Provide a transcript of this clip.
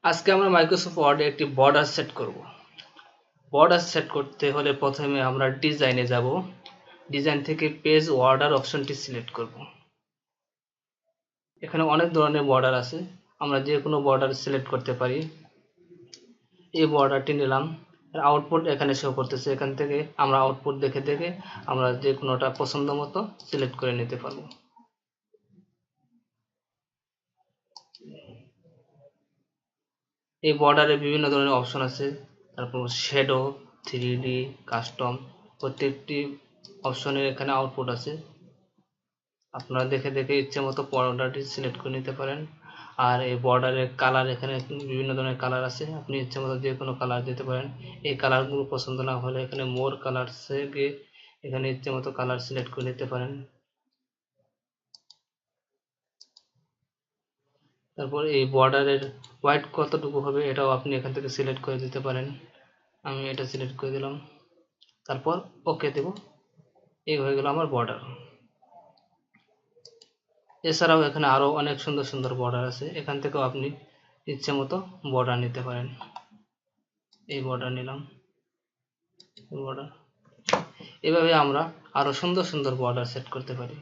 আজকে আমরা মাইক্রোসফট ওয়ার্ডে একটি বর্ডার সেট করব। বর্ডার সেট করতে হলে প্রথমে আমরা ডিজাইনে যাব। ডিজাইন থেকে পেজ অর্ডার অপশনটি সিলেক্ট করব। এখানে অনেক ধরনের বর্ডার আছে, আমরা যে কোনো বর্ডার সিলেক্ট করতে পারি। এই বর্ডারটি নিলাম, আউটপুট এখানে শো করতেছে। এখান থেকে আমরা আউটপুট দেখে দেখে আমরা যে কোনোটা পছন্দ মতো সিলেক্ট করে নিতে পারবো। এই বর্ডারে বিভিন্ন ধরনের অপশন আছে, তারপর শ্যাডো, 3D, কাস্টম, প্রত্যেকটি অপশনের এখানে আউটপুট আছে। আপনারা দেখে দেখে ইচ্ছে মতো বর্ডারটি সিলেক্ট করে নিতে পারেন। আর এই বর্ডারের কালার, এখানে বিভিন্ন ধরনের কালার আছে, আপনি ইচ্ছে মতো যে কোনো কালার দিতে পারেন। এই কালারগুলো পছন্দ না হলে এখানে মোর কালারসে গিয়ে এখানে ইচ্ছে মতো কালার সিলেক্ট করে নিতে পারেন। তারপর এই বর্ডারের হোয়াইট কতটুকু হবে এটাও আপনি এখান থেকে সিলেক্ট করে দিতে পারেন। আমি এটা সিলেক্ট করে দিলাম, তারপর ওকে দেব। এই হয়ে গেল আমার বর্ডার। এছাড়াও এখানে আরো অনেক সুন্দর সুন্দর বর্ডার আছে, এখান থেকেও আপনি ইচ্ছে মতো বর্ডার নিতে পারেন। এই বর্ডার নিলাম, বর্ডার। এভাবে আমরা আরো সুন্দর সুন্দর বর্ডার সেট করতে পারি।